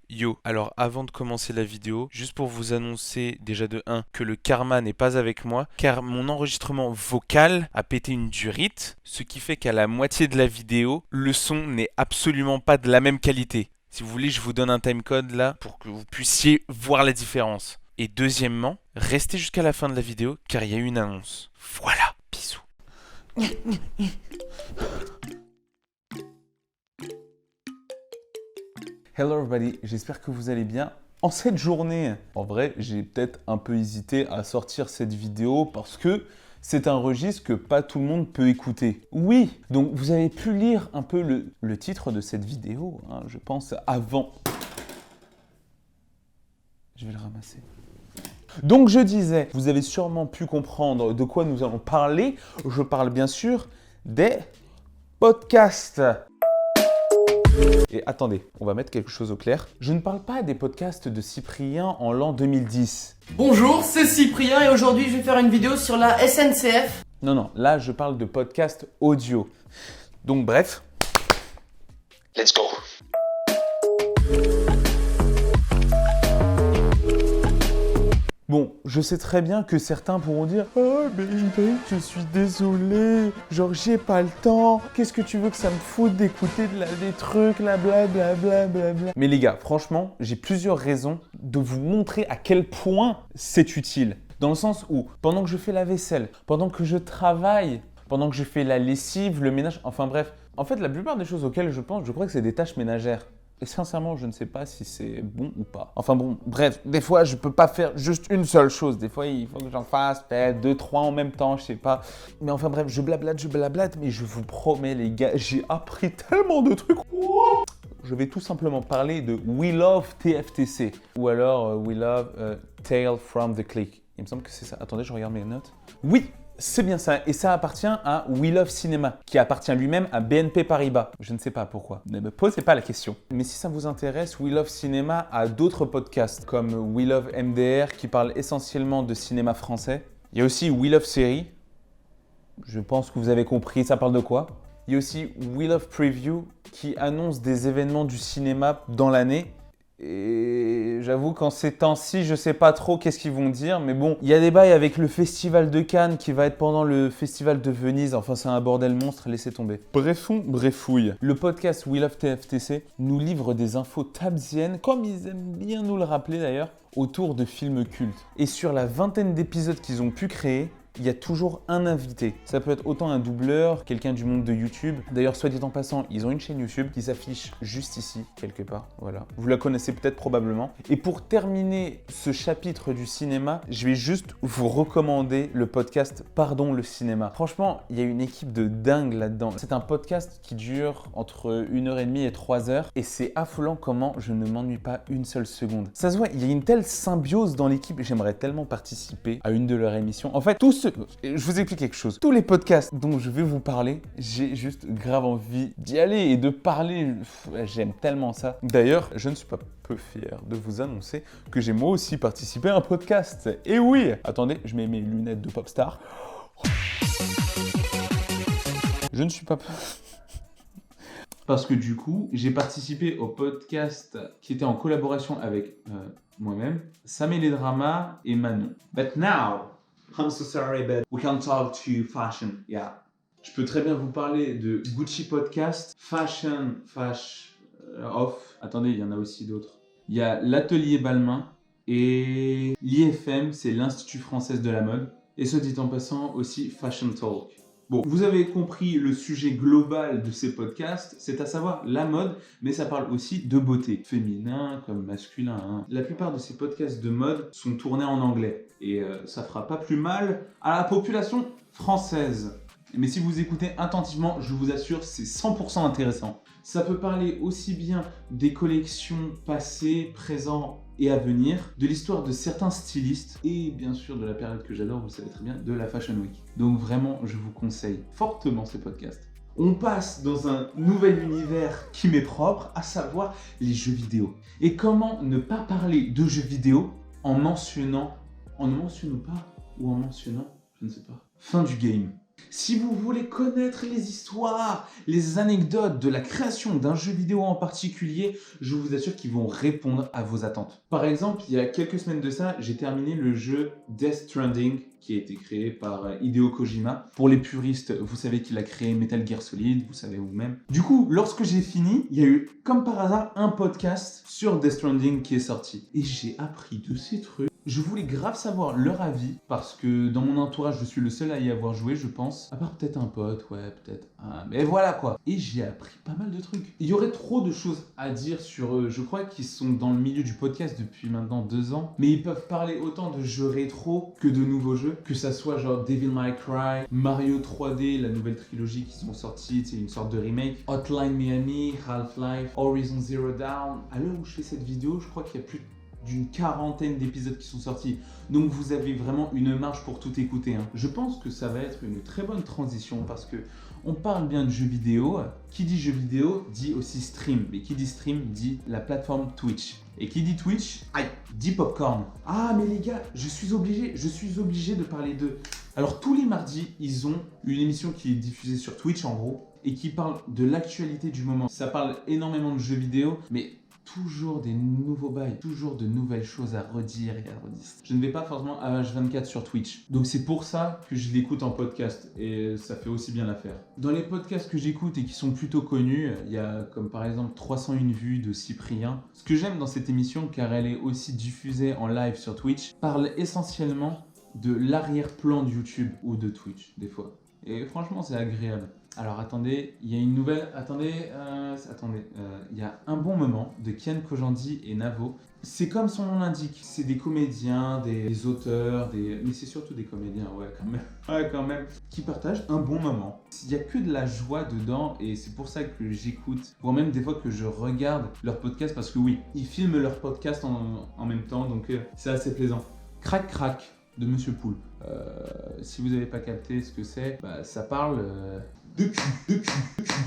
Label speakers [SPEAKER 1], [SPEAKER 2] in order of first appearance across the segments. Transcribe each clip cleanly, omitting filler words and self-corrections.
[SPEAKER 1] Yo, alors avant de commencer la vidéo, juste pour vous annoncer déjà de 1 que le karma n'est pas avec moi, car mon enregistrement vocal a pété une durite, ce qui fait qu'à la moitié de la vidéo, le son n'est absolument pas de la même qualité. Si vous voulez, je vous donne un timecode là pour que vous puissiez voir la différence. Et deuxièmement, restez jusqu'à la fin de la vidéo car il y a une annonce. Voilà, bisous.
[SPEAKER 2] Hello everybody, j'espère que vous allez bien. En cette journée, en vrai, j'ai peut-être un peu hésité à sortir cette vidéo parce que c'est un registre que pas tout le monde peut écouter. Oui, donc vous avez pu lire un peu le titre de cette vidéo, hein, je pense, avant. Je vais le ramasser. Donc je disais, vous avez sûrement pu comprendre de quoi nous allons parler. Je parle bien sûr des podcasts. Et attendez, on va mettre quelque chose au clair. Je ne parle pas des podcasts de Cyprien en l'an 2010.
[SPEAKER 3] Bonjour, c'est Cyprien et aujourd'hui je vais faire une vidéo sur la SNCF.
[SPEAKER 2] Non, là je parle de podcasts audio. Donc bref.
[SPEAKER 4] Let's go.
[SPEAKER 2] Bon, je sais très bien que certains pourront dire « Oh, mais mec, je suis désolé, genre j'ai pas le temps, qu'est-ce que tu veux que ça me foute d'écouter des trucs, là, blablabla. Mais les gars, franchement, j'ai plusieurs raisons de vous montrer à quel point c'est utile. Dans le sens où, pendant que je fais la vaisselle, pendant que je travaille, pendant que je fais la lessive, le ménage, enfin bref, en fait, la plupart des choses auxquelles je pense, je crois que c'est des tâches ménagères. Et sincèrement, je ne sais pas si c'est bon ou pas. Enfin bon, bref, des fois, je peux pas faire juste une seule chose. Des fois, il faut que j'en fasse peut-être 2, 3 en même temps, je sais pas. Mais enfin bref, je blablate, mais je vous promets, les gars, j'ai appris tellement de trucs. Je vais tout simplement parler de We Love TFTC ou alors We Love Tale from the Click. Il me semble que c'est ça. Attendez, je regarde mes notes. Oui, c'est bien ça, et ça appartient à We Love Cinéma, qui appartient lui-même à BNP Paribas. Je ne sais pas pourquoi, ne me posez pas la question. Mais si ça vous intéresse, We Love Cinéma a d'autres podcasts, comme We Love MDR, qui parle essentiellement de cinéma français. Il y a aussi We Love Série, je pense que vous avez compris, ça parle de quoi. Il y a aussi We Love Preview, qui annonce des événements du cinéma dans l'année. Et j'avoue qu'en ces temps-ci, je sais pas trop qu'est-ce qu'ils vont dire, mais bon, il y a des bails avec le festival de Cannes qui va être pendant le festival de Venise, enfin c'est un bordel monstre, laissez tomber. Brefouille. Le podcast We Love TFTC nous livre des infos tabziennes, comme ils aiment bien nous le rappeler d'ailleurs, autour de films cultes. Et sur la vingtaine d'épisodes qu'ils ont pu créer, il y a toujours un invité. Ça peut être autant un doubleur, quelqu'un du monde de YouTube. D'ailleurs, soit dit en passant, ils ont une chaîne YouTube qui s'affiche juste ici, quelque part. Voilà. Vous la connaissez peut-être probablement. Et pour terminer ce chapitre du cinéma, je vais juste vous recommander le podcast Pardon le cinéma. Franchement, il y a une équipe de dingue là-dedans. C'est un podcast qui dure entre 1h30 et 3h. Et c'est affolant comment je ne m'ennuie pas une seule seconde. Ça se voit, il y a une telle symbiose dans l'équipe. J'aimerais tellement participer à une de leurs émissions. En fait, je vous explique quelque chose. Tous les podcasts dont je vais vous parler, j'ai juste grave envie d'y aller et de parler. J'aime tellement ça. D'ailleurs, je ne suis pas peu fier de vous annoncer que j'ai moi aussi participé à un podcast. Et oui! Attendez, je mets mes lunettes de popstar. Je ne suis pas... Parce que du coup, j'ai participé au podcast qui était en collaboration avec moi-même, Samé les Dramas et Manon. But now... I'm so sorry, but we can talk to fashion. Yeah. Je peux très bien vous parler de Gucci Podcast, Fashion Off. Attendez, il y en a aussi d'autres. Il y a l'Atelier Balmain et l'IFM, c'est l'Institut Français de la Mode. Et soit dit en passant, aussi Fashion Talk. Bon, vous avez compris le sujet global de ces podcasts, c'est à savoir la mode, mais ça parle aussi de beauté, féminin comme masculin. Hein. La plupart de ces podcasts de mode sont tournés en anglais, et ça fera pas plus mal à la population française. Mais si vous écoutez attentivement, je vous assure, c'est 100% intéressant. Ça peut parler aussi bien des collections passées, présentes et à venir, de l'histoire de certains stylistes et bien sûr de la période que j'adore, vous le savez très bien, de la Fashion Week. Donc vraiment, je vous conseille fortement ces podcasts. On passe dans un nouvel univers qui m'est propre, à savoir les jeux vidéo. Et comment ne pas parler de jeux vidéo en ne mentionnant pas ou en mentionnant, je ne sais pas, fin du game. Si vous voulez connaître les histoires, les anecdotes de la création d'un jeu vidéo en particulier, je vous assure qu'ils vont répondre à vos attentes. Par exemple, il y a quelques semaines de ça, j'ai terminé le jeu Death Stranding qui a été créé par Hideo Kojima. Pour les puristes, vous savez qu'il a créé Metal Gear Solid, vous savez vous-même. Du coup, lorsque j'ai fini, il y a eu, comme par hasard, un podcast sur Death Stranding qui est sorti. Et j'ai appris de ces trucs. Je voulais grave savoir leur avis, parce que dans mon entourage, je suis le seul à y avoir joué, je pense. À part peut-être un pote, ouais, peut-être un... Mais voilà quoi. Et j'ai appris pas mal de trucs. Il y aurait trop de choses à dire sur eux. Je crois qu'ils sont dans le milieu du podcast depuis maintenant 2 ans. Mais ils peuvent parler autant de jeux rétro que de nouveaux jeux. Que ça soit genre Devil May Cry, Mario 3D, la nouvelle trilogie qu'ils ont sortie, c'est une sorte de remake. Hotline Miami, Half-Life, Horizon Zero Dawn. À l'heure où je fais cette vidéo, je crois qu'il y a plus d'une 40aine d'épisodes qui sont sortis. Donc vous avez vraiment une marge pour tout écouter. Je pense que ça va être une très bonne transition parce que on parle bien de jeux vidéo. Qui dit jeux vidéo dit aussi stream. Et qui dit stream dit la plateforme Twitch. Et qui dit Twitch, aïe, dit Popcorn. Ah mais les gars, je suis obligé de parler d'eux. Alors tous les mardis, ils ont une émission qui est diffusée sur Twitch en gros et qui parle de l'actualité du moment. Ça parle énormément de jeux vidéo, mais toujours des nouveaux bails, toujours de nouvelles choses à redire et à redire. Je ne vais pas forcément à H24 sur Twitch. Donc c'est pour ça que je l'écoute en podcast et ça fait aussi bien l'affaire. Dans les podcasts que j'écoute et qui sont plutôt connus, il y a comme par exemple 301 vues de Cyprien. Ce que j'aime dans cette émission, car elle est aussi diffusée en live sur Twitch, parle essentiellement de l'arrière-plan de YouTube ou de Twitch des fois. Et franchement c'est agréable. Alors attendez, il y a une nouvelle... il y a un bon moment de Kian Kojandi et Navo. C'est comme son nom l'indique, c'est des comédiens, des auteurs, mais c'est surtout des comédiens, ouais quand même, qui partagent un bon moment. Il n'y a que de la joie dedans et c'est pour ça que j'écoute, voire même des fois que je regarde leur podcast parce que oui, ils filment leur podcast en même temps, donc c'est assez plaisant. Crac Crac de Monsieur Poulpe. Si vous n'avez pas capté ce que c'est, ça parle... de cul.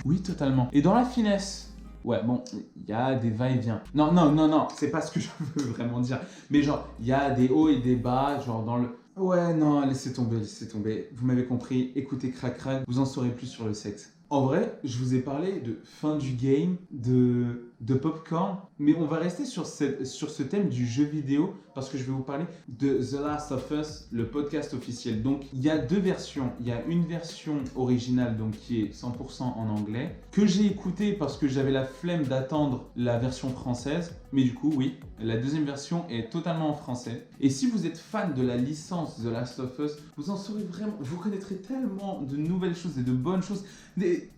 [SPEAKER 2] Oui, totalement. Et dans la finesse, ouais, bon, il y a des va-et-vient. Non, c'est pas ce que je veux vraiment dire. Mais genre, il y a des hauts et des bas, genre dans le... Ouais, non, laissez tomber. Vous m'avez compris, écoutez Crac Crac, vous en saurez plus sur le sexe. En vrai, je vous ai parlé de fin du game, de Popcorn, mais on va rester sur ce thème du jeu vidéo parce que je vais vous parler de The Last of Us, le podcast officiel. Donc, il y a 2 versions. Il y a une version originale, donc qui est 100% en anglais, que j'ai écoutée parce que j'avais la flemme d'attendre la version française. Mais du coup, oui, la deuxième version est totalement en français. Et si vous êtes fan de la licence The Last of Us, vous en saurez vraiment, vous connaîtrez tellement de nouvelles choses et de bonnes choses, des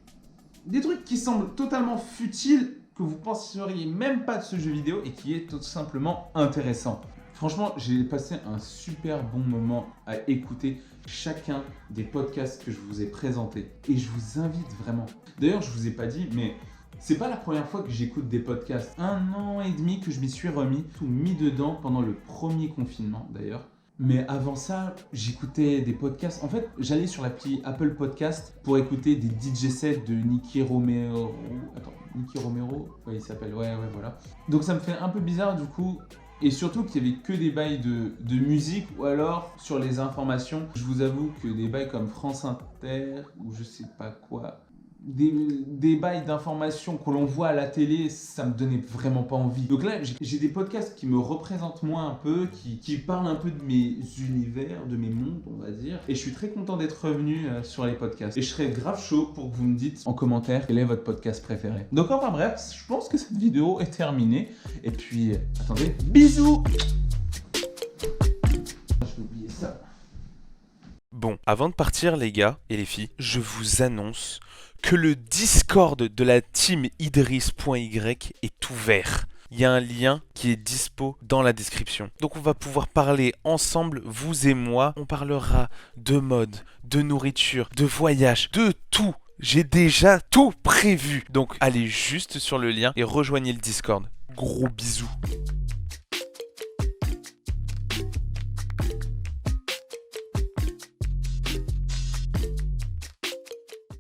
[SPEAKER 2] trucs qui semblent totalement futiles que vous penseriez même pas de ce jeu vidéo et qui est tout simplement intéressant. Franchement, j'ai passé un super bon moment à écouter chacun des podcasts que je vous ai présentés. Et je vous invite vraiment. D'ailleurs, je vous ai pas dit, mais c'est pas la première fois que j'écoute des podcasts. 1 an et demi que je m'y suis remis, tout mis dedans pendant le premier confinement d'ailleurs. Mais avant ça, j'écoutais des podcasts. En fait, j'allais sur l'appli Apple Podcast pour écouter des DJ sets de Nicky Romero. Nicky Romero, ouais, il s'appelle, ouais, voilà. Donc ça me fait un peu bizarre du coup. Et surtout qu'il n'y avait que des bails de musique ou alors sur les informations. Je vous avoue que des bails comme France Inter ou je sais pas quoi, des bails d'informations que l'on voit à la télé, ça me donnait vraiment pas envie. Donc là, j'ai des podcasts qui me représentent moi un peu, qui parlent un peu de mes univers, de mes mondes, on va dire. Et je suis très content d'être revenu sur les podcasts. Et je serais grave chaud pour que vous me dites en commentaire quel est votre podcast préféré. Donc enfin bref, je pense que cette vidéo est terminée. Et puis, attendez, bisous! Je vais oublier ça.
[SPEAKER 1] Bon, avant de partir les gars et les filles, je vous annonce que le Discord de la team Idriss.y est ouvert. Il y a un lien qui est dispo dans la description. Donc on va pouvoir parler ensemble, vous et moi. On parlera de mode, de nourriture, de voyage, de tout. J'ai déjà tout prévu. Donc allez juste sur le lien et rejoignez le Discord. Gros bisous.